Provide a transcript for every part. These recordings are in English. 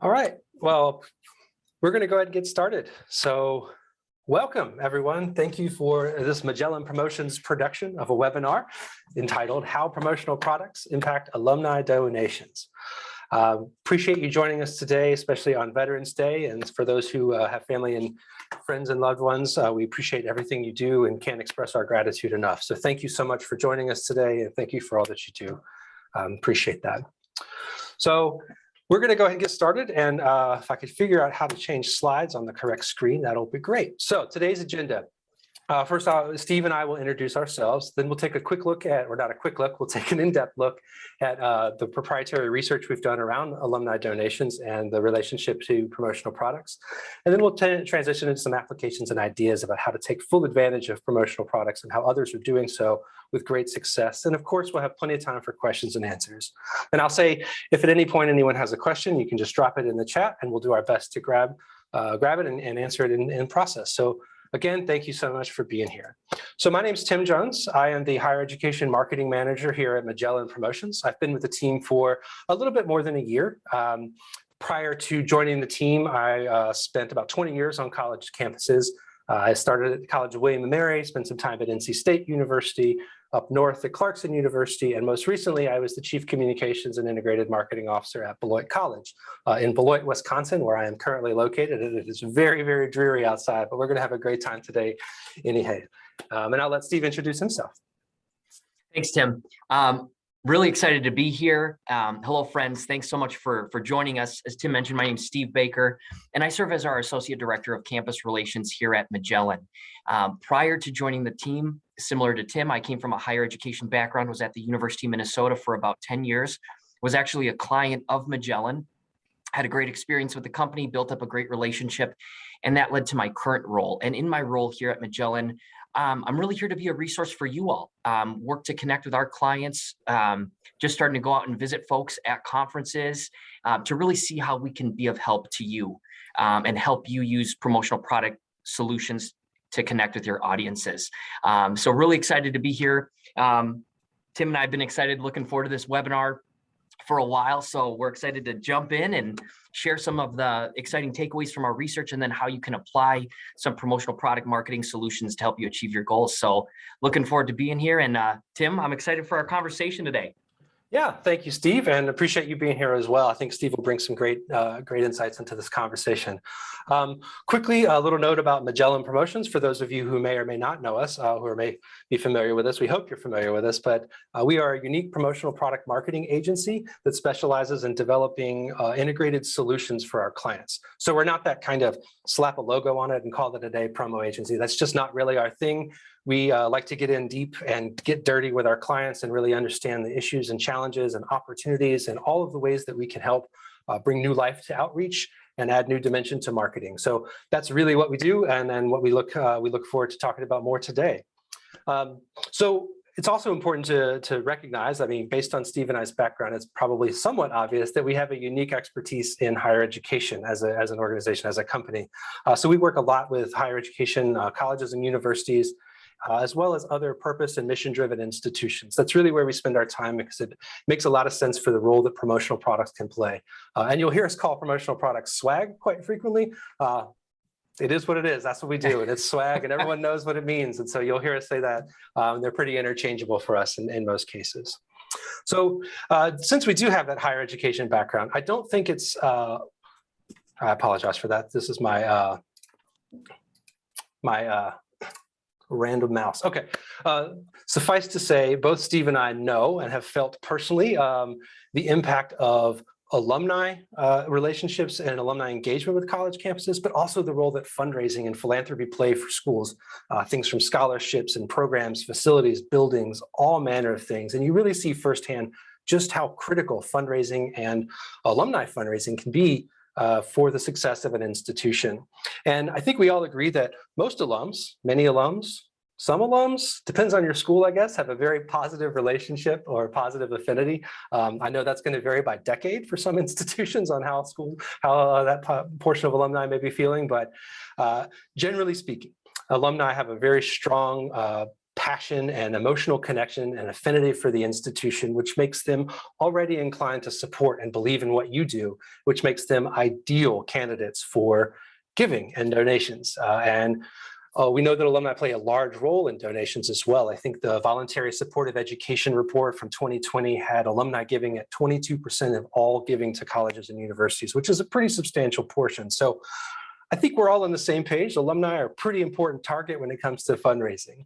All right, well, we're going to go ahead and get started. So welcome, everyone. Thank you for this Magellan Promotions production of a webinar entitled How Promotional Products Impact Alumni Donations. Appreciate you joining us today, especially on Veterans Day. And for those who have family and friends and loved ones, we appreciate everything you do and can't express our gratitude enough. So thank you so much for joining us today, and thank you for all that you do. Appreciate that. So we're going to go ahead and get started, and if I could figure out how to change slides on the correct screen, that'll be great. So today's agenda. First off, Steve and I will introduce ourselves, then we'll take a quick look at, or not a quick look, we'll take an in-depth look at the proprietary research we've done around alumni donations and the relationship to promotional products. And then we'll transition into some applications and ideas about how to take full advantage of promotional products and how others are doing so with great success. And of course, we'll have plenty of time for questions and answers. And I'll say, if at any point anyone has a question, you can just drop it in the chat and we'll do our best to grab it and answer it in process. So again, thank you so much for being here. So my name is Tim Jones. I am the Higher Education Marketing Manager here at Magellan Promotions. I've been with the team for a little bit more than a year. Prior to joining the team, I spent about 20 years on college campuses. I started at the College of William & Mary, spent some time at NC State University, up north at Clarkson University, and most recently I was the Chief Communications and Integrated Marketing Officer at Beloit College in Beloit, Wisconsin, where I am currently located. And it is very, very dreary outside, but we're going to have a great time today anyhow. And I'll let Steve introduce himself. Thanks, Tim. Really excited to be here. Hello, friends. Thanks so much for joining us. As Tim mentioned, my name is Steve Baker, and I serve as our Associate Director of Campus Relations here at Magellan. Prior to joining the team, similar to Tim, I came from a higher education background, was at the University of Minnesota for about 10 years, was actually a client of Magellan, had a great experience with the company, built up a great relationship, and that led to my current role. And in my role here at Magellan, I'm really here to be a resource for you all, work to connect with our clients, just starting to go out and visit folks at conferences to really see how we can be of help to you and help you use promotional product solutions to connect with your audiences. So really excited to be here. Tim and I have been excited, looking forward to this webinar for a while. So we're excited to jump in and share some of the exciting takeaways from our research, and then how you can apply some promotional product marketing solutions to help you achieve your goals. So looking forward to being here. And Tim, I'm excited for our conversation today. Yeah, thank you, Steve, and appreciate you being here as well. I think Steve will bring some great insights into this conversation. Quickly, a little note about Magellan Promotions for those of you who may or may not know us, who may be familiar with us. We hope you're familiar with us, but we are a unique promotional product marketing agency that specializes in developing integrated solutions for our clients. So we're not that kind of slap a logo on it and call it a day promo agency. That's just not really our thing. We like to get in deep and get dirty with our clients and really understand the issues and challenges and opportunities and all of the ways that we can help bring new life to outreach and add new dimension to marketing. So that's really what we do, and then what we look forward to talking about more today. So it's also important to recognize, I mean, based on Steve and I's background, it's probably somewhat obvious that we have a unique expertise in higher education as an organization, as a company. So we work a lot with higher education colleges and universities, as well as other purpose and mission-driven institutions. That's really where we spend our time, because it makes a lot of sense for the role that promotional products can play. And you'll hear us call promotional products swag quite frequently. It is what it is. That's what we do. And it's swag, and everyone knows what it means. And so you'll hear us say that. They're pretty interchangeable for us in most cases. So since we do have that higher education background, I don't think it's, I apologize for that. This is my, random mouse. Okay. Suffice to say, both Steve and I know and have felt personally the impact of alumni relationships and alumni engagement with college campuses, but also the role that fundraising and philanthropy play for schools, things from scholarships and programs, facilities, buildings, all manner of things. And you really see firsthand just how critical fundraising and alumni fundraising can be for the success of an institution. And I think we all agree that most alums, many alums, some alums, depends on your school, I guess, have a very positive relationship or positive affinity. I know that's going to vary by decade for some institutions on how that portion of alumni may be feeling, but generally speaking, alumni have a very strong passion and emotional connection and affinity for the institution, which makes them already inclined to support and believe in what you do, which makes them ideal candidates for giving and donations. We know that alumni play a large role in donations as well. I think the Voluntary Supportive Education Report from 2020 had alumni giving at 22% of all giving to colleges and universities, which is a pretty substantial portion. So I think we're all on the same page. Alumni are a pretty important target when it comes to fundraising.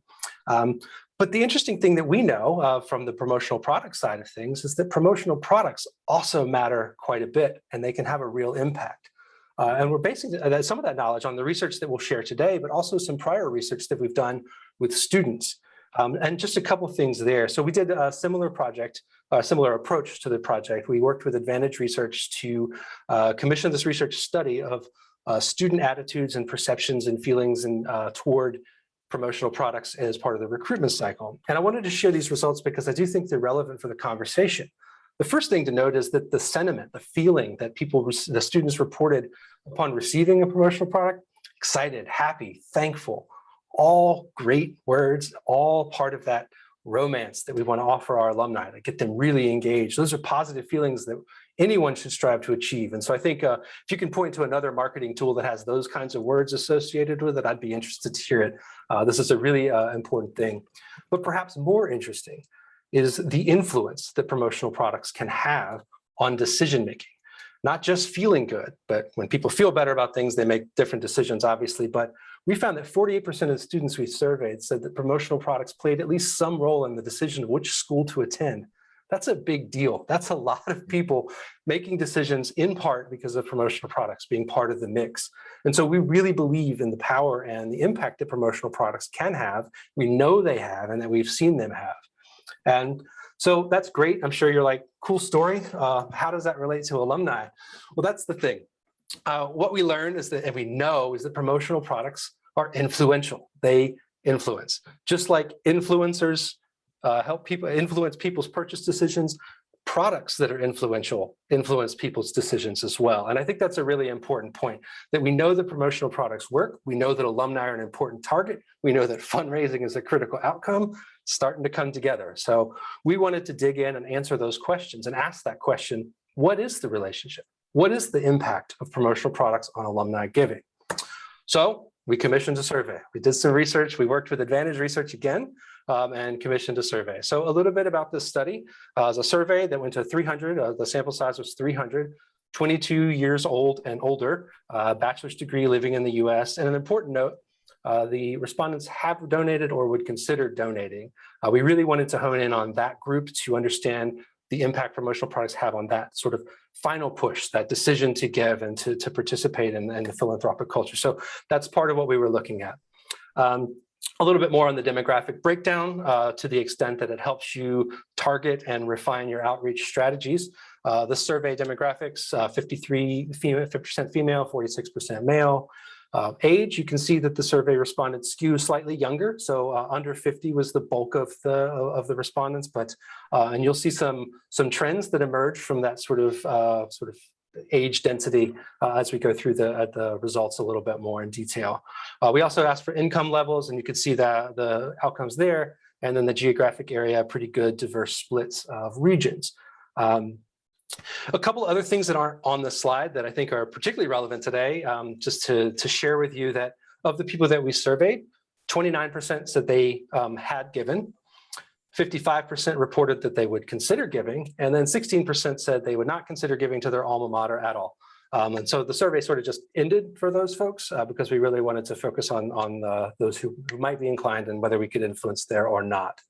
But the interesting thing that we know from the promotional product side of things is that promotional products also matter quite a bit, and they can have a real impact. And we're basing some of that knowledge on the research that we'll share today, but also some prior research that we've done with students. And just a couple things there. So we did a similar project, a similar approach to the project. We worked with Advantage Research to commission this research study of student attitudes and perceptions and feelings toward promotional products as part of the recruitment cycle. And I wanted to share these results because I do think they're relevant for the conversation. The first thing to note is that the sentiment, the feeling that the students reported upon receiving a promotional product, excited, happy, thankful, all great words, all part of that romance that we want to offer our alumni to get them really engaged. Those are positive feelings that anyone should strive to achieve. And so I think if you can point to another marketing tool that has those kinds of words associated with it, I'd be interested to hear it. This is a really important thing. But perhaps more interesting is the influence that promotional products can have on decision-making. Not just feeling good, but when people feel better about things, they make different decisions, obviously. But we found that 48% of the students we surveyed said that promotional products played at least some role in the decision of which school to attend. That's a big deal. That's a lot of people making decisions in part because of promotional products being part of the mix. And so we really believe in the power and the impact that promotional products can have. We know they have, and that we've seen them have. And so that's great. I'm sure you're like, cool story. How does that relate to alumni? Well, that's the thing. What we learned is that, and we know, is that promotional products are influential. They influence. Just like influencers help people influence people's purchase decisions, products that are influential influence people's decisions as well. And I think that's a really important point, that we know that promotional products work. We know that alumni are an important target. We know that fundraising is a critical outcome, starting to come together. So we wanted to dig in and answer those questions and ask that question, what is the relationship? What is the impact of promotional products on alumni giving? So we commissioned a survey. We did some research. We worked with Advantage Research again and commissioned a survey. So a little bit about this study. It was a survey that went to 300. The sample size was 300, 22 years old and older, bachelor's degree, living in the US. And an important note, the respondents have donated or would consider donating. We really wanted to hone in on that group to understand the impact promotional products have on that sort of final push, that decision to give and to participate in the philanthropic culture. So that's part of what we were looking at. A little bit more on the demographic breakdown to the extent that it helps you target and refine your outreach strategies. The survey demographics, 50% female, 46% male. Age, you can see that the survey responded skew slightly younger, so under 50 was the bulk of the respondents. But and you'll see some trends that emerge from that sort of age density as we go through the results a little bit more in detail. We also asked for income levels, and you can see that the outcomes there, and then the geographic area, pretty good diverse splits of regions. A couple other things that aren't on the slide that I think are particularly relevant today, just to share with you that of the people that we surveyed, 29% said they had given, 55% reported that they would consider giving, and then 16% said they would not consider giving to their alma mater at all. And so the survey sort of just ended for those folks because we really wanted to focus on those who might be inclined and whether we could influence there or not.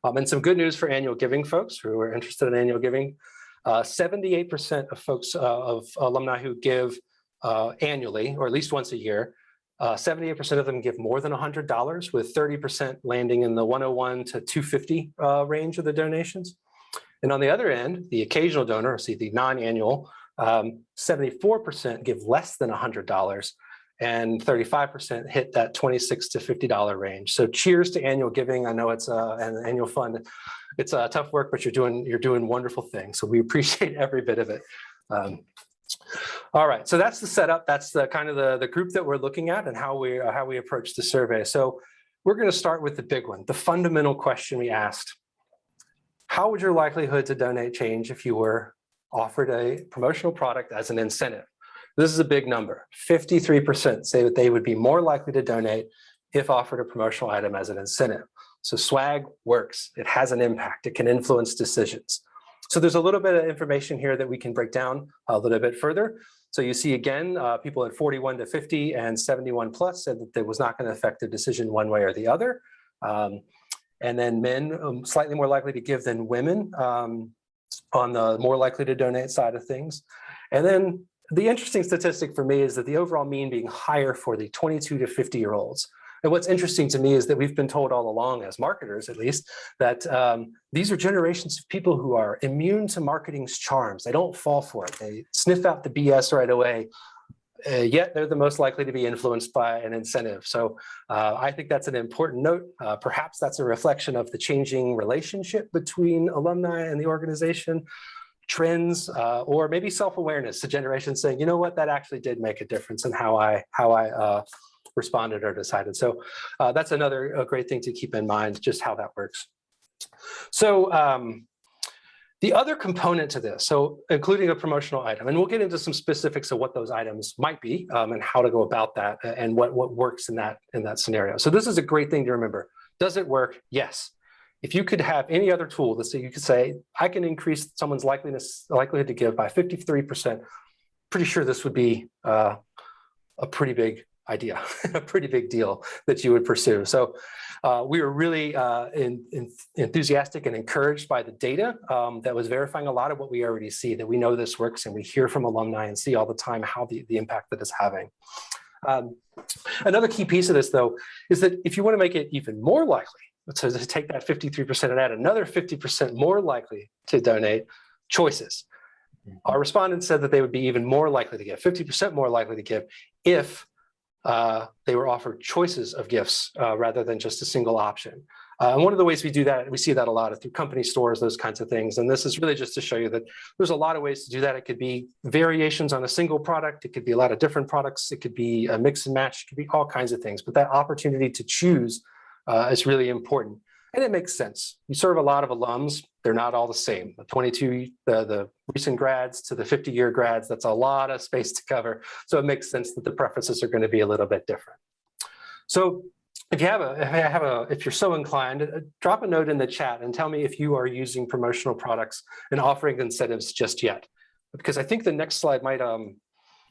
And some good news for annual giving folks who are interested in annual giving. 78% of folks, of alumni who give annually, or at least once a year, 78% of them give more than $100, with 30% landing in the 101 to 250 range of the donations. And on the other end, the occasional donor, see the non-annual, 74% give less than $100, and 35% hit that $26 to $50 range. So cheers to annual giving. I know it's an annual fund. It's tough work, but you're doing wonderful things. So we appreciate every bit of it. All right, so that's the setup. That's the kind of the group that we're looking at and how we approach the survey. So we're going to start with the big one, the fundamental question we asked. How would your likelihood to donate change if you were offered a promotional product as an incentive? This is a big number. 53% say that they would be more likely to donate if offered a promotional item as an incentive. So swag works. It has an impact. It can influence decisions. So there's a little bit of information here that we can break down a little bit further. So you see again, people at 41 to 50 and 71 plus said that it was not going to affect their decision one way or the other. And then men slightly more likely to give than women on the more likely to donate side of things. And then the interesting statistic for me is that the overall mean being higher for the 22 to 50-year-olds. And what's interesting to me is that we've been told all along, as marketers at least, that these are generations of people who are immune to marketing's charms. They don't fall for it. They sniff out the BS right away, yet they're the most likely to be influenced by an incentive. So I think that's an important note. Perhaps that's a reflection of the changing relationship between alumni and the organization, trends, or maybe self-awareness, a generation saying, you know what, that actually did make a difference in how I responded or decided. So that's another great thing to keep in mind, just how that works. So the other component to this, so including a promotional item, and we'll get into some specifics of what those items might be and how to go about that and what works in that scenario. So this is a great thing to remember. Does it work? Yes. If you could have any other tool that you could say, I can increase someone's likelihood to give by 53%, pretty sure this would be a pretty big idea, a pretty big deal that you would pursue. So we were really enthusiastic and encouraged by the data that was verifying a lot of what we already see, that we know this works and we hear from alumni and see all the time how the impact that it's having. Another key piece of this, though, is that if you want to make it even more likely, so to take that 53% and add another 50% more likely to donate, choices. Our respondents said that they would be even more likely to give, 50% more likely to give, if they were offered choices of gifts rather than just a single option. And one of the ways we do that, we see that a lot through company stores, those kinds of things. And this is really just to show you that there's a lot of ways to do that. It could be variations on a single product. It could be a lot of different products. It could be a mix and match. It could be all kinds of things. But that opportunity to choose is really important. And it makes sense. You serve a lot of alums. They're not all the same. The 22, the recent grads to the 50-year grads, that's a lot of space to cover. So it makes sense that the preferences are going to be a little bit different. So if you're so inclined, drop a note in the chat and tell me if you are using promotional products and offering incentives just yet, because I think the next slide might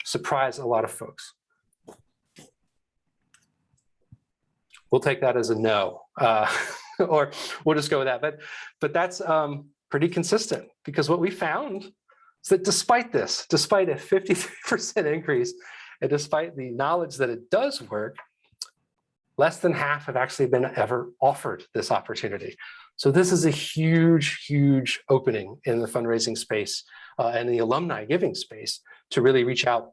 surprise a lot of folks. We'll take that as a no, or we'll just go with that. But that's pretty consistent, because what we found is that despite this, despite a 53% increase, and despite the knowledge that it does work, less than half have actually been ever offered this opportunity. So this is a huge, huge opening in the fundraising space and the alumni giving space to really reach out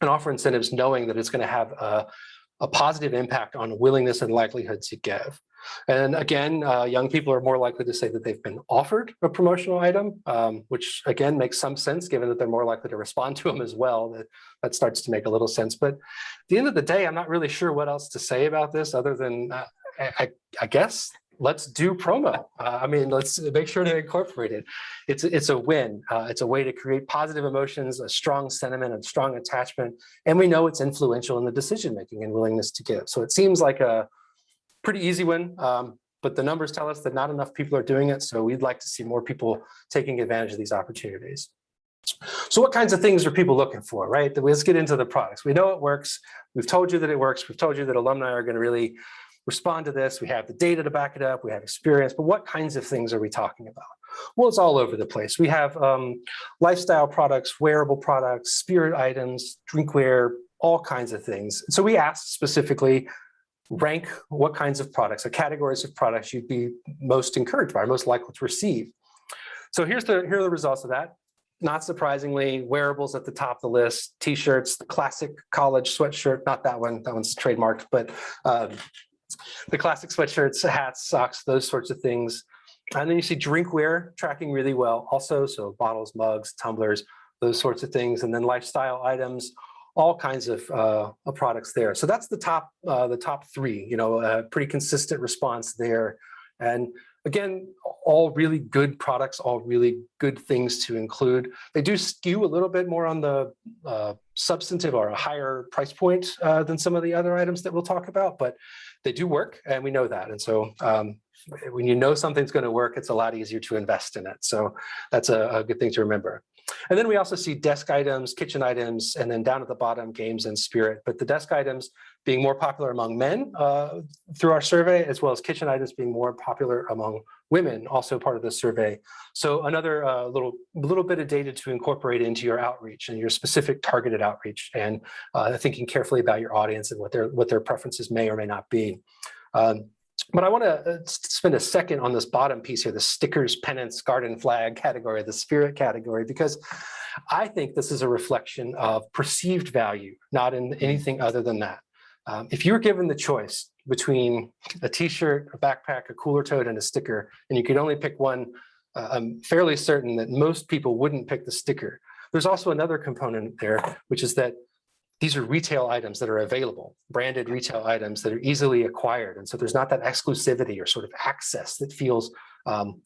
and offer incentives, knowing that it's going to have a positive impact on willingness and likelihood to give. And again, young people are more likely to say that they've been offered a promotional item, which again makes some sense given that they're more likely to respond to them as well. That starts to make a little sense. But at the end of the day, I'm not really sure what else to say about this other than I guess let's do promo. I mean, let's make sure to incorporate it. It's a win. It's a way to create positive emotions, a strong sentiment, and strong attachment. And we know it's influential in the decision-making and willingness to give. So it seems like a pretty easy win, but the numbers tell us that not enough people are doing it. So we'd like to see more people taking advantage of these opportunities. So what kinds of things are people looking for, right? Let's get into the products. We know it works. We've told you that it works. We've told you that alumni are going to really respond to this. We have the data to back it up. We have experience, but what kinds of things are we talking about? Well, it's all over the place. We have lifestyle products, wearable products, spirit items, drinkware, all kinds of things. So we asked specifically, rank what kinds of products or categories of products you'd be most encouraged by, most likely to receive. So here are the results of that. Not surprisingly, wearables at the top of the list, t-shirts, the classic college sweatshirt, not that one, that one's trademarked, but the classic sweatshirts, hats, socks, those sorts of things. And then you see drinkware tracking really well also. So bottles, mugs, tumblers, those sorts of things. And then lifestyle items, all kinds of products there. So that's the top three, pretty consistent response there. And again, all really good products, all really good things to include. They do skew a little bit more on the substantive or a higher price point than some of the other items that we'll talk about, but they do work, and we know that. And so when you know something's going to work, it's a lot easier to invest in it. So that's a good thing to remember. And then we also see desk items, kitchen items, and then down at the bottom, games and spirit. But the desk items being more popular among men through our survey, as well as kitchen items being more popular among women, also part of the survey. So another little bit of data to incorporate into your outreach and your specific targeted outreach, and thinking carefully about your audience and what their preferences may or may not be. But I want to spend a second on this bottom piece here, the stickers, pennants, garden flag category, the spirit category, because I think this is a reflection of perceived value, not in anything other than that. If you were given the choice between a t-shirt, a backpack, a cooler tote, and a sticker, and you could only pick one, I'm fairly certain that most people wouldn't pick the sticker. There's also another component there, which is that these are retail items that are available, branded retail items that are easily acquired. And so there's not that exclusivity or sort of access that feels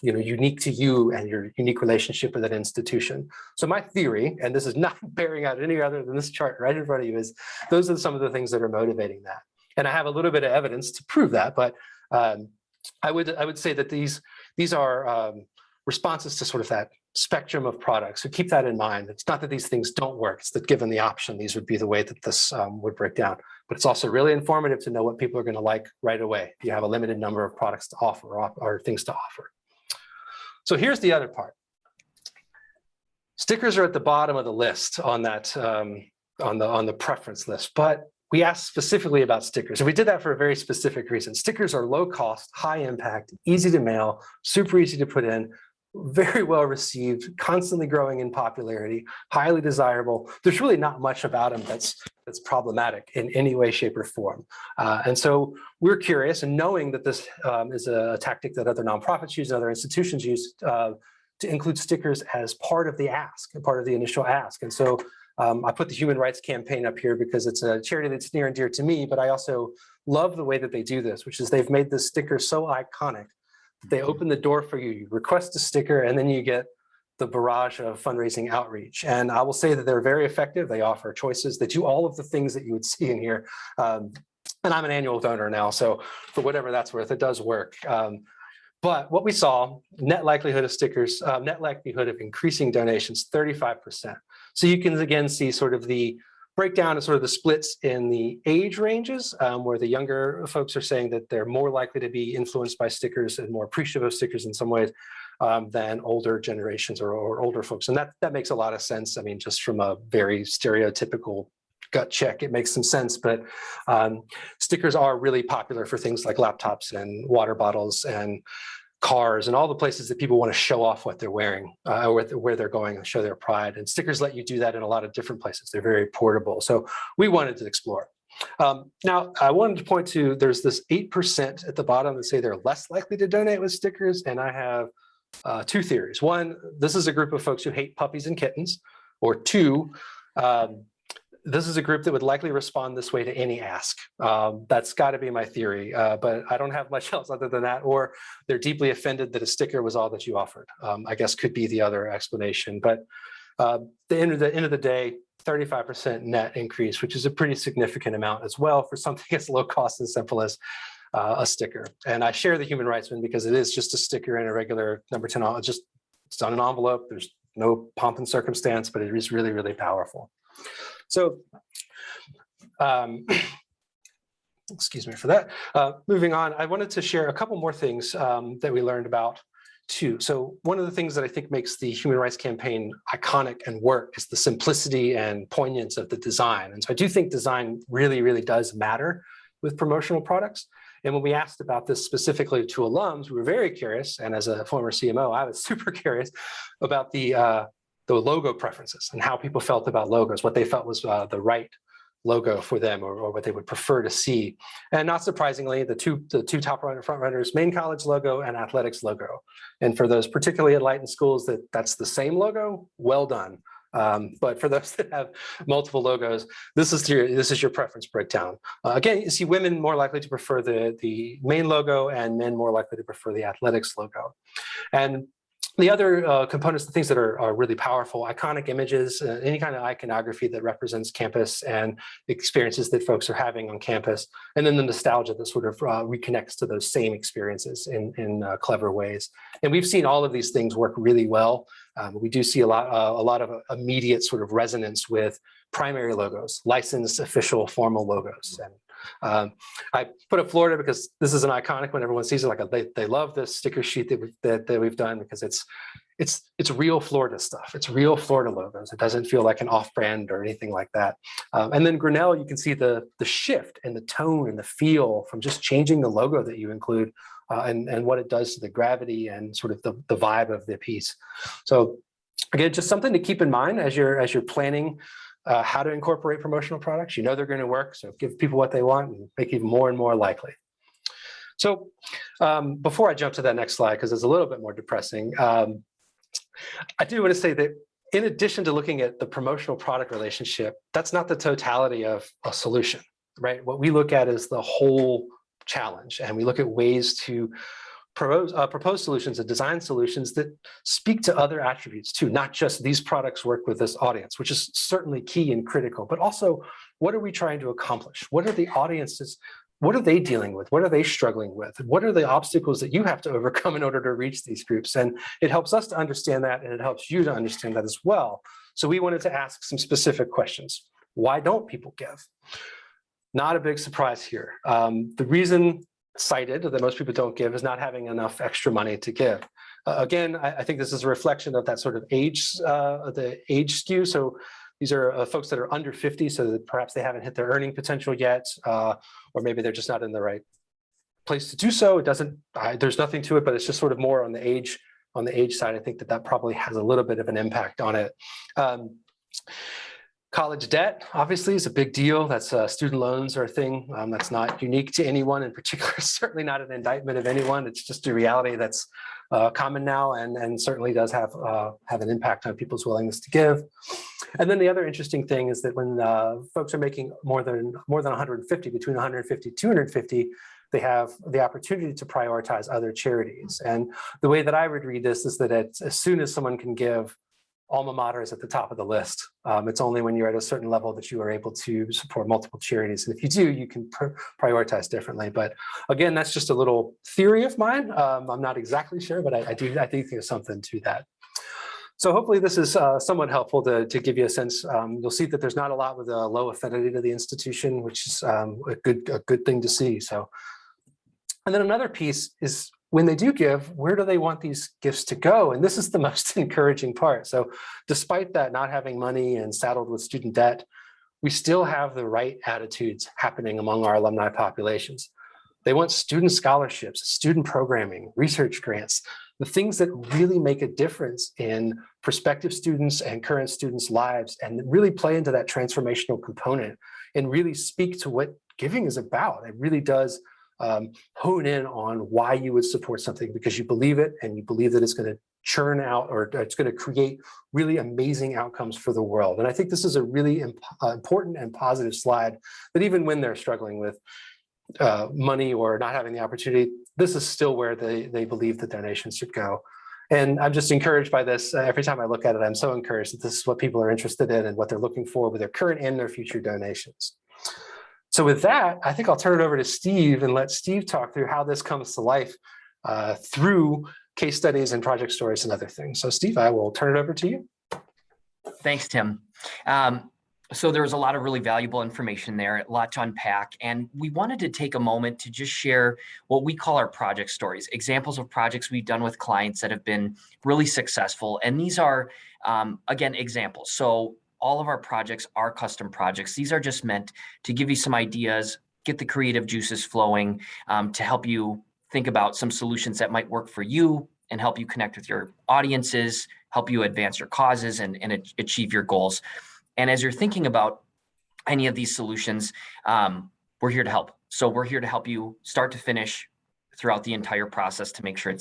unique to you and your unique relationship with an institution. So my theory, and this is not bearing out any other than this chart right in front of you, is those are some of the things that are motivating that. And I have a little bit of evidence to prove that, but I would say that these are responses to sort of that spectrum of products. So keep that in mind. It's not that these things don't work. It's that given the option, these would be the way that this would break down. But it's also really informative to know what people are going to like right away if you have a limited number of products to offer or things to offer. So here's the other part. Stickers are at the bottom of the list on that on the preference list, but we asked specifically about stickers. And we did that for a very specific reason. Stickers are low cost, high impact, easy to mail, super easy to put in, very well received, constantly growing in popularity, highly desirable. There's really not much about them that's problematic in any way, shape, or form. And so we're curious, and knowing that this is a tactic that other nonprofits use and other institutions use to include stickers as part of the ask, part of the initial ask. And so I put the Human Rights Campaign up here because it's a charity that's near and dear to me, but I also love the way that they do this, which is they've made this sticker so iconic. They open the door for you, you request a sticker, and then you get the barrage of fundraising outreach. And I will say that they're very effective. They offer choices. They do all of the things that you would see in here. And I'm an annual donor now, so for whatever that's worth, it does work. But what we saw, net likelihood of stickers, net likelihood of increasing donations, 35%. So you can again see sort of the breakdown of sort of the splits in the age ranges, where the younger folks are saying that they're more likely to be influenced by stickers and more appreciative of stickers in some ways than older generations or older folks. And that makes a lot of sense. I mean, just from a very stereotypical gut check, it makes some sense. But stickers are really popular for things like laptops and water bottles and cars and all the places that people want to show off what they're wearing, where they're going and show their pride. And stickers let you do that in a lot of different places. They're very portable. So we wanted to explore. Now, I wanted to point to, there's this 8% at the bottom that say they're less likely to donate with stickers. And I have two theories. One, this is a group of folks who hate puppies and kittens. Or two, this is a group that would likely respond this way to any ask. That's got to be my theory, but I don't have much else other than that. Or they're deeply offended that a sticker was all that you offered. I guess could be the other explanation. But the end of the day, 35% net increase, which is a pretty significant amount as well for something as low cost and simple as a sticker. And I share the Human Rights one because it is just a sticker in a regular number 10. It's on an envelope. There's no pomp and circumstance, but it is really, really powerful. So, excuse me for that. Moving on, I wanted to share a couple more things that we learned about too. So one of the things that I think makes the Human Rights Campaign iconic and work is the simplicity and poignance of the design. And so I do think design really, really does matter with promotional products. And when we asked about this specifically to alums, we were very curious. And as a former CMO, I was super curious about the logo preferences and how people felt about logos, what they felt was the right logo for them or what they would prefer to see. And not surprisingly, the two top front runners, Maine College logo and athletics logo. And for those particularly enlightened schools that's the same logo, well done. But for those that have multiple logos, this is your preference breakdown. Again, you see women more likely to prefer the main logo and men more likely to prefer the athletics logo. And the other components, the things that are really powerful, iconic images, any kind of iconography that represents campus and experiences that folks are having on campus, and then the nostalgia that sort of reconnects to those same experiences in clever ways. And we've seen all of these things work really well. We do see a lot of immediate sort of resonance with primary logos, licensed, official, formal logos. And I put up Florida because this is an iconic one. Everyone sees it. Like they love this sticker sheet that we've done because it's real Florida stuff. It's real Florida logos. It doesn't feel like an off-brand or anything like that. And then Grinnell, you can see the shift and the tone and the feel from just changing the logo that you include and what it does to the gravity and sort of the vibe of the piece. So again, just something to keep in mind as you're planning how to incorporate promotional products. You know they're going to work, so give people what they want and make it more and more likely. So before I jump to that next slide, because it's a little bit more depressing, I do want to say that in addition to looking at the promotional product relationship, that's not the totality of a solution, right? What we look at is the whole challenge, and we look at ways to propose solutions and design solutions that speak to other attributes too, not just these products work with this audience, which is certainly key and critical, but also what are we trying to accomplish? What are the audiences? What are they dealing with? What are they struggling with? What are the obstacles that you have to overcome in order to reach these groups? And it helps us to understand that, and it helps you to understand that as well. So we wanted to ask some specific questions. Why don't people give? Not a big surprise here. The reason cited that most people don't give is not having enough extra money to give. Again, I think this is a reflection of that sort of age, the age skew. So these are folks that are under 50, so that perhaps they haven't hit their earning potential yet, or maybe they're just not in the right place to do so. It doesn't, there's nothing to it, but it's just sort of more on the age side. I think that probably has a little bit of an impact on it. College debt, obviously, is a big deal. That's student loans are a thing that's not unique to anyone in particular, certainly not an indictment of anyone. It's just a reality that's common now and certainly does have an impact on people's willingness to give. And then the other interesting thing is that when folks are making more than 150, between 150 to 250, they have the opportunity to prioritize other charities. And the way that I would read this is that as soon as someone can give, alma mater is at the top of the list. It's only when you're at a certain level that you are able to support multiple charities. And if you do, you can prioritize differently. But again, that's just a little theory of mine. I'm not exactly sure, but I do think there's something to that. So hopefully this is somewhat helpful to give you a sense. You'll see that there's not a lot with a low affinity to the institution, which is a good thing to see. So, and then another piece is when they do give, where do they want these gifts to go? And this is the most encouraging part. So despite that not having money and saddled with student debt, we still have the right attitudes happening among our alumni populations. They want student scholarships, student programming, research grants, the things that really make a difference in prospective students and current students' lives and really play into that transformational component and really speak to what giving is about. It really does hone in on why you would support something because you believe it and you believe that it's going to churn out or it's going to create really amazing outcomes for the world. And I think this is a really important and positive slide that even when they're struggling with money or not having the opportunity, this is still where they believe that donations should go. And I'm just encouraged by this. Every time I look at it, I'm so encouraged that this is what people are interested in and what they're looking for with their current and their future donations. So with that, I think I'll turn it over to Steve and let Steve talk through how this comes to life through case studies and project stories and other things. So Steve, I will turn it over to you. Thanks, Tim. So there was a lot of really valuable information there, a lot to unpack, and we wanted to take a moment to just share what we call our project stories, examples of projects we've done with clients that have been really successful. And these are, again, examples. So all of our projects are custom projects. These are just meant to give you some ideas, get the creative juices flowing, to help you think about some solutions that might work for you and help you connect with your audiences, help you advance your causes and achieve your goals. And as you're thinking about any of these solutions, we're here to help. So we're here to help you start to finish throughout the entire process to make sure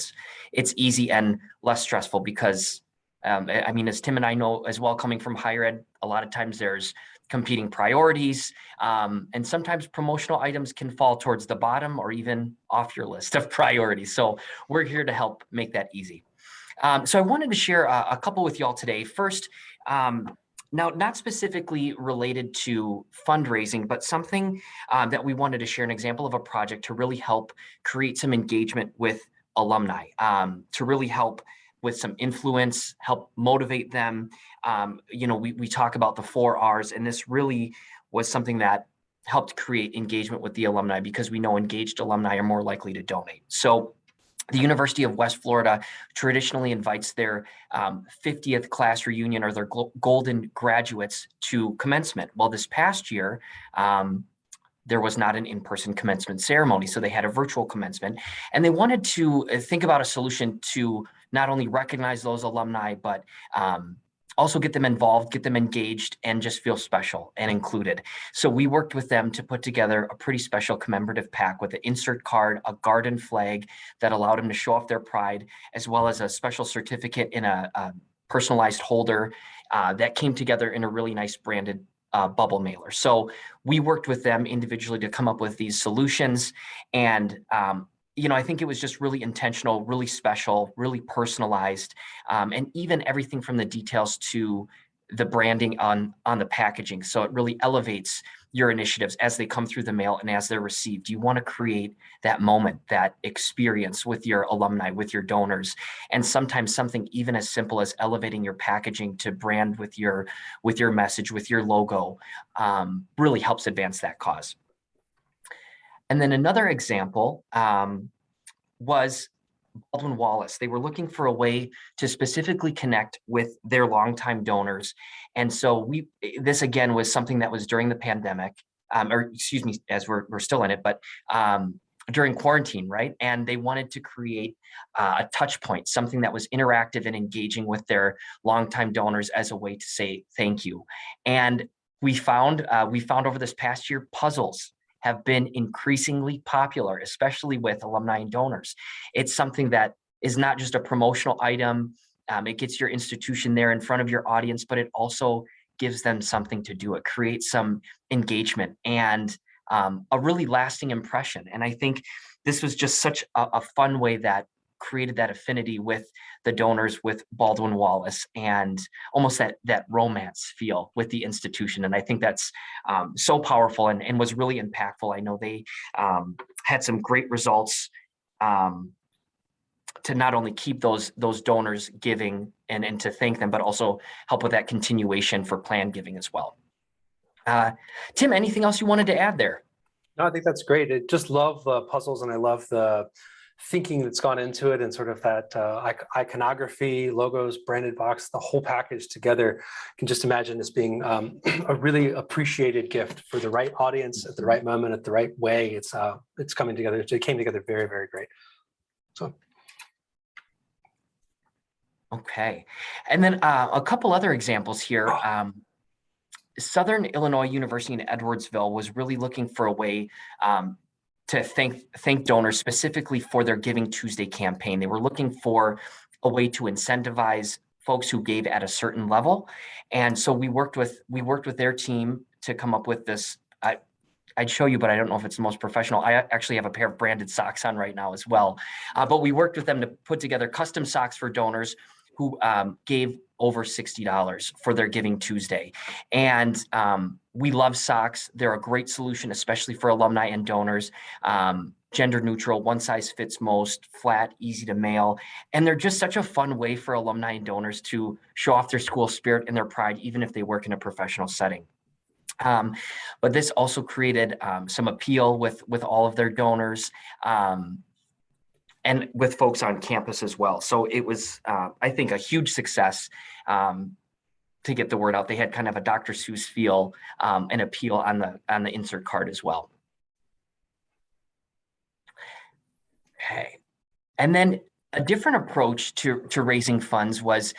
it's easy and less stressful, because I mean, as Tim and I know as well, coming from higher ed, a lot of times there's competing priorities, and sometimes promotional items can fall towards the bottom or even off your list of priorities. So we're here to help make that easy. So I wanted to share a couple with y'all today. First, now not specifically related to fundraising, but something that we wanted to share an example of a project to really help create some engagement with alumni, to really help with some influence, help motivate them. We talk about the 4 Rs, and this really was something that helped create engagement with the alumni because we know engaged alumni are more likely to donate. So the University of West Florida traditionally invites their 50th class reunion or their golden graduates to commencement. Well, this past year, there was not an in-person commencement ceremony, so they had a virtual commencement. And they wanted to think about a solution to not only recognize those alumni, but also get them involved, get them engaged, and just feel special and included. So we worked with them to put together a pretty special commemorative pack with an insert card, a garden flag that allowed them to show off their pride, as well as a special certificate in a personalized holder that came together in a really nice branded bubble mailer. So we worked with them individually to come up with these solutions. And I think it was just really intentional, really special, really personalized, and even everything from the details to the branding on the packaging. So it really elevates your initiatives as they come through the mail and as they're received. You want to create that moment, that experience with your alumni, with your donors, and sometimes something even as simple as elevating your packaging to brand with your message, with your logo, really helps advance that cause. And then another example was Baldwin Wallace. They were looking for a way to specifically connect with their longtime donors. And so this again was something that was during the pandemic, or excuse me, as we're still in it, but during quarantine, right? And they wanted to create a touch point, something that was interactive and engaging with their longtime donors as a way to say thank you. And we found over this past year, puzzles have been increasingly popular, especially with alumni and donors. It's something that is not just a promotional item. It gets your institution there in front of your audience, but it also gives them something to do. It creates some engagement and a really lasting impression. And I think this was just such a fun way that created that affinity with the donors, with Baldwin Wallace, and almost that romance feel with the institution. And I think that's so powerful and was really impactful. I know they had some great results to not only keep those donors giving and to thank them, but also help with that continuation for planned giving as well. Tim, anything else you wanted to add there? No, I think that's great. I just love the puzzles, and I love the thinking that's gone into it, and sort of that iconography, logos, branded box, the whole package together. I can just imagine this being a really appreciated gift for the right audience at the right moment, at the right way. It's coming together. It came together very, very great. So. Okay. And then a couple other examples here. Southern Illinois University in Edwardsville was really looking for a way to thank donors specifically for their Giving Tuesday campaign. They were looking for a way to incentivize folks who gave at a certain level. And so we worked with their team to come up with this. I'd show you, but I don't know if it's the most professional. I actually have a pair of branded socks on right now as well. But we worked with them to put together custom socks for donors who gave over $60 for their Giving Tuesday. And we love socks. They're a great solution, especially for alumni and donors. Gender neutral, one size fits most, flat, easy to mail. And they're just such a fun way for alumni and donors to show off their school spirit and their pride, even if they work in a professional setting. But this also created some appeal with all of their donors. And with folks on campus as well. So it was, I think, a huge success to get the word out. They had kind of a Dr. Seuss feel and appeal on the insert card as well. Okay. And then a different approach to raising funds was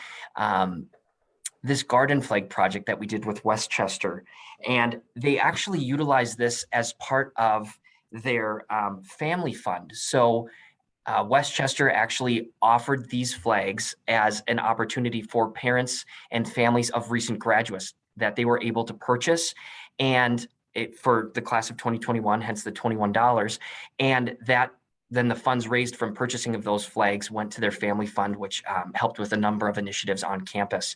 this garden flag project that we did with Westchester. And they actually utilized this as part of their family fund. So Westchester actually offered these flags as an opportunity for parents and families of recent graduates that they were able to purchase, and for the class of 2021, hence the $21, and that then the funds raised from purchasing of those flags went to their family fund, which helped with a number of initiatives on campus.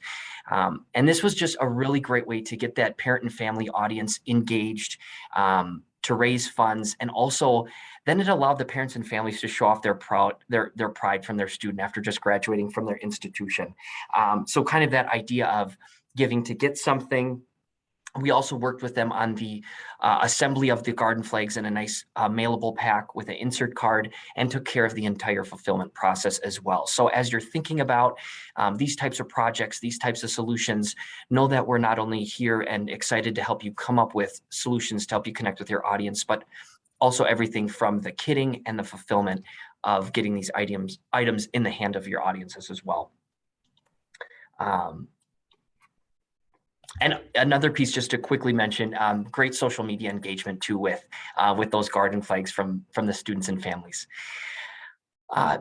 And this was just a really great way to get that parent and family audience engaged, to raise funds, and also then it allowed the parents and families to show off their pride from their student after just graduating from their institution. So kind of that idea of giving to get something. We also worked with them on the assembly of the garden flags in a nice mailable pack with an insert card, and took care of the entire fulfillment process as well. So as you're thinking about these types of projects, these types of solutions, know that we're not only here and excited to help you come up with solutions to help you connect with your audience, but also everything from the kitting and the fulfillment of getting these items in the hand of your audiences as well. And another piece, just to quickly mention, great social media engagement too with those garden flags from the students and families.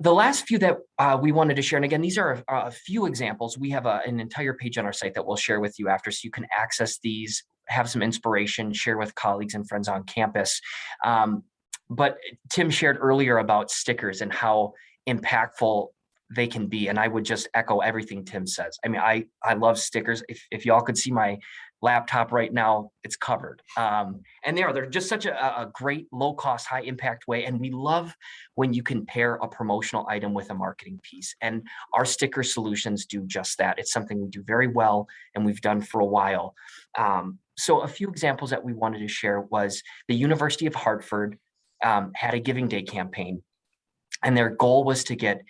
The last few that we wanted to share, and again, these are a few examples. We have an entire page on our site that we'll share with you after, so you can access these, have some inspiration, share with colleagues and friends on campus. But Tim shared earlier about stickers and how impactful they can be. And I would just echo everything Tim says. I mean, I love stickers. If y'all could see my laptop right now, it's covered. And they're just such a great low cost, high impact way. And we love when you can pair a promotional item with a marketing piece. And our sticker solutions do just that. It's something we do very well and we've done for a while. So a few examples that we wanted to share was the University of Hartford had a Giving Day campaign, and their goal was to get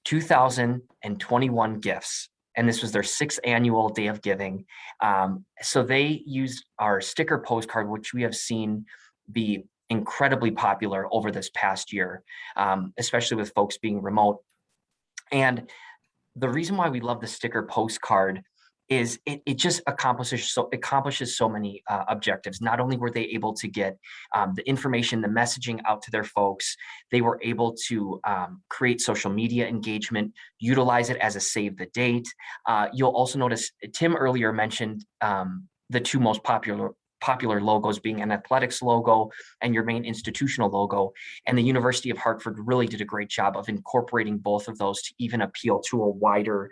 2,021 gifts. And this was their 6th annual Day of Giving. So they used our sticker postcard, which we have seen be incredibly popular over this past year, especially with folks being remote. And the reason why we love the sticker postcard is it just accomplishes so many objectives. Not only were they able to get the information, the messaging out to their folks, they were able to create social media engagement, utilize it as a save the date. You'll also notice Tim earlier mentioned the two most popular logos being an athletics logo and your main institutional logo. And the University of Hartford really did a great job of incorporating both of those to even appeal to a wider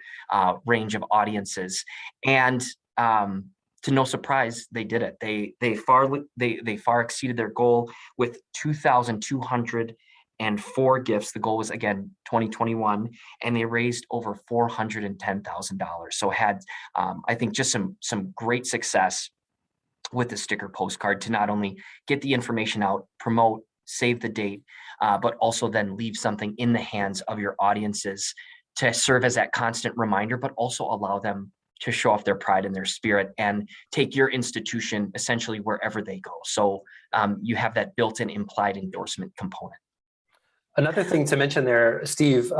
range of audiences. And to no surprise, they did it. They far exceeded their goal with 2,204 gifts. The goal was, again, 2021, and they raised over $410,000. So had, I think, just some great success with the sticker postcard to not only get the information out, promote, save the date, but also then leave something in the hands of your audiences to serve as that constant reminder, but also allow them to show off their pride and their spirit and take your institution essentially wherever they go. So you have that built-in implied endorsement component. Another thing to mention there, Steve,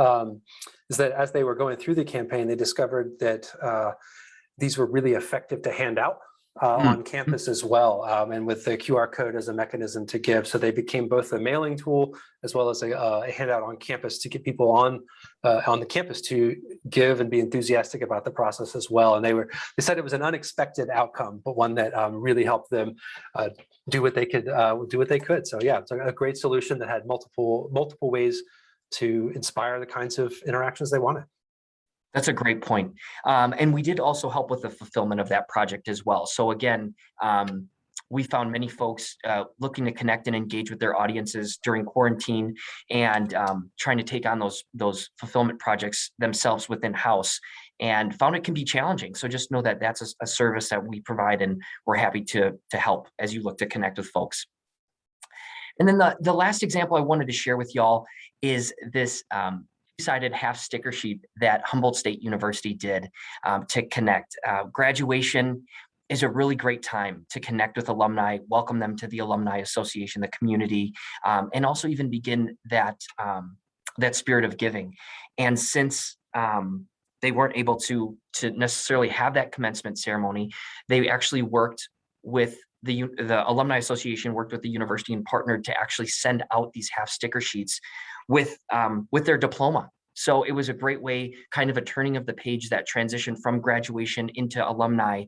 is that as they were going through the campaign, they discovered that these were really effective to hand out on campus as well, and with the QR code as a mechanism to give. So they became both a mailing tool as well as a handout on campus to get people on the campus to give and be enthusiastic about the process as well. And they said it was an unexpected outcome, but one that really helped them do what they could. So yeah, it's a great solution that had multiple ways to inspire the kinds of interactions they wanted. That's a great point. And we did also help with the fulfillment of that project as well. So again, we found many folks looking to connect and engage with their audiences during quarantine and trying to take on those fulfillment projects themselves within house, and found it can be challenging. So just know that that's a service that we provide, and we're happy to help as you look to connect with folks. And then the last example I wanted to share with y'all is this two-sided half sticker sheet that Humboldt State University did to connect. Graduation is a really great time to connect with alumni, welcome them to the Alumni Association, the community, and also even begin that spirit of giving. And since they weren't able to necessarily have that commencement ceremony, they actually worked with the Alumni Association worked with the university and partnered to actually send out these half sticker sheets with their diploma. So it was a great way, kind of a turning of the page, that transition from graduation into alumni,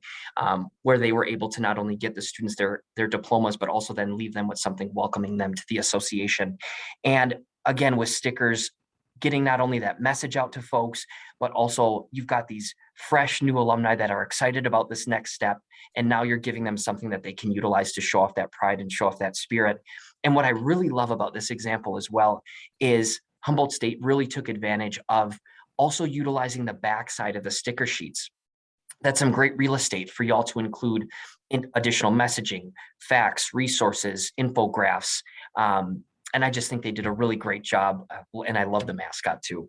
where they were able to not only get the students their diplomas, but also then leave them with something welcoming them to the association. And again, with stickers, getting not only that message out to folks, but also you've got these fresh new alumni that are excited about this next step. And now you're giving them something that they can utilize to show off that pride and show off that spirit. And what I really love about this example as well is Humboldt State really took advantage of also utilizing the backside of the sticker sheets. That's some great real estate for y'all to include in additional messaging, facts, resources, infographics. And I just think they did a really great job. And I love the mascot too.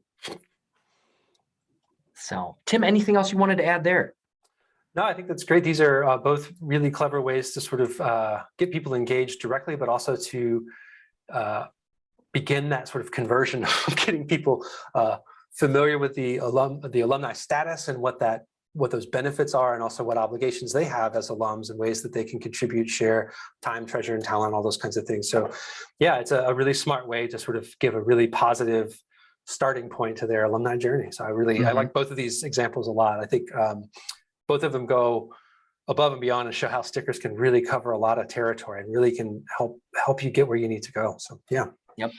So, Tim, anything else you wanted to add there? No, I think that's great. These are both really clever ways to sort of get people engaged directly, but also to begin that sort of conversion of getting people familiar with the alumni status and what those benefits are, and also what obligations they have as alums and ways that they can contribute, share time, treasure, and talent, all those kinds of things. So yeah, it's a really smart way to sort of give a really positive starting point to their alumni journey. So I like both of these examples a lot. I think both of them go above and beyond and show how stickers can really cover a lot of territory and really can help you get where you need to go. So yeah. Yep.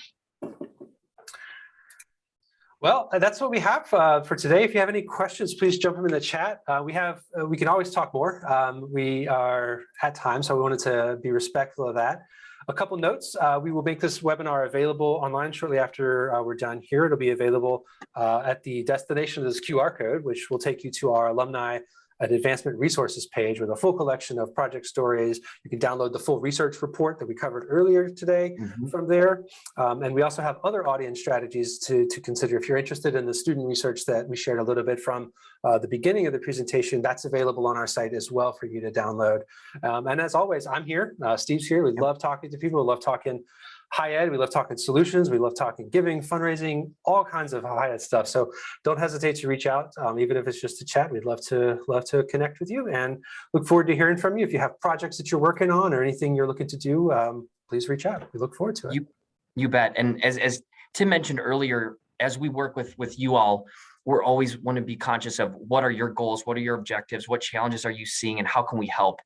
Well, that's what we have for today. If you have any questions, please jump them in the chat. We can always talk more. We are at time, so we wanted to be respectful of that. A couple notes, we will make this webinar available online shortly after we're done here. It'll be available at the destination of this QR code, which will take you to our alumni an advancement resources page with a full collection of project stories. You can download the full research report that we covered earlier today from there. And we also have other audience strategies to consider. If you're interested in the student research that we shared a little bit from the beginning of the presentation, that's available on our site as well for you to download. And as always, I'm here, Steve's here. We love talking to people. We love talking high ed, we love talking solutions, we love talking giving, fundraising, all kinds of high ed stuff. So don't hesitate to reach out, even if it's just a chat. We'd love to connect with you and look forward to hearing from you. If you have projects that you're working on or anything you're looking to do, please reach out. We look forward to it. You bet. And as Tim mentioned earlier, as we work with you all, we're always want to be conscious of what are your goals, what are your objectives, what challenges are you seeing, and how can we help?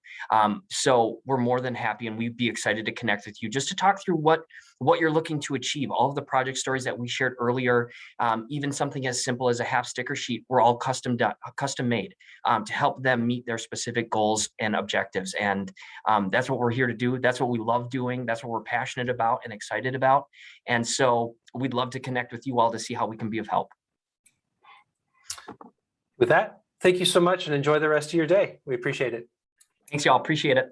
So we're more than happy, and we'd be excited to connect with you just to talk through what you're looking to achieve. All of the project stories that we shared earlier, even something as simple as a half sticker sheet, were all custom made to help them meet their specific goals and objectives. And that's what we're here to do. That's what we love doing. That's what we're passionate about and excited about. And so we'd love to connect with you all to see how we can be of help. With that, thank you so much and enjoy the rest of your day. We appreciate it. Thanks, y'all. Appreciate it.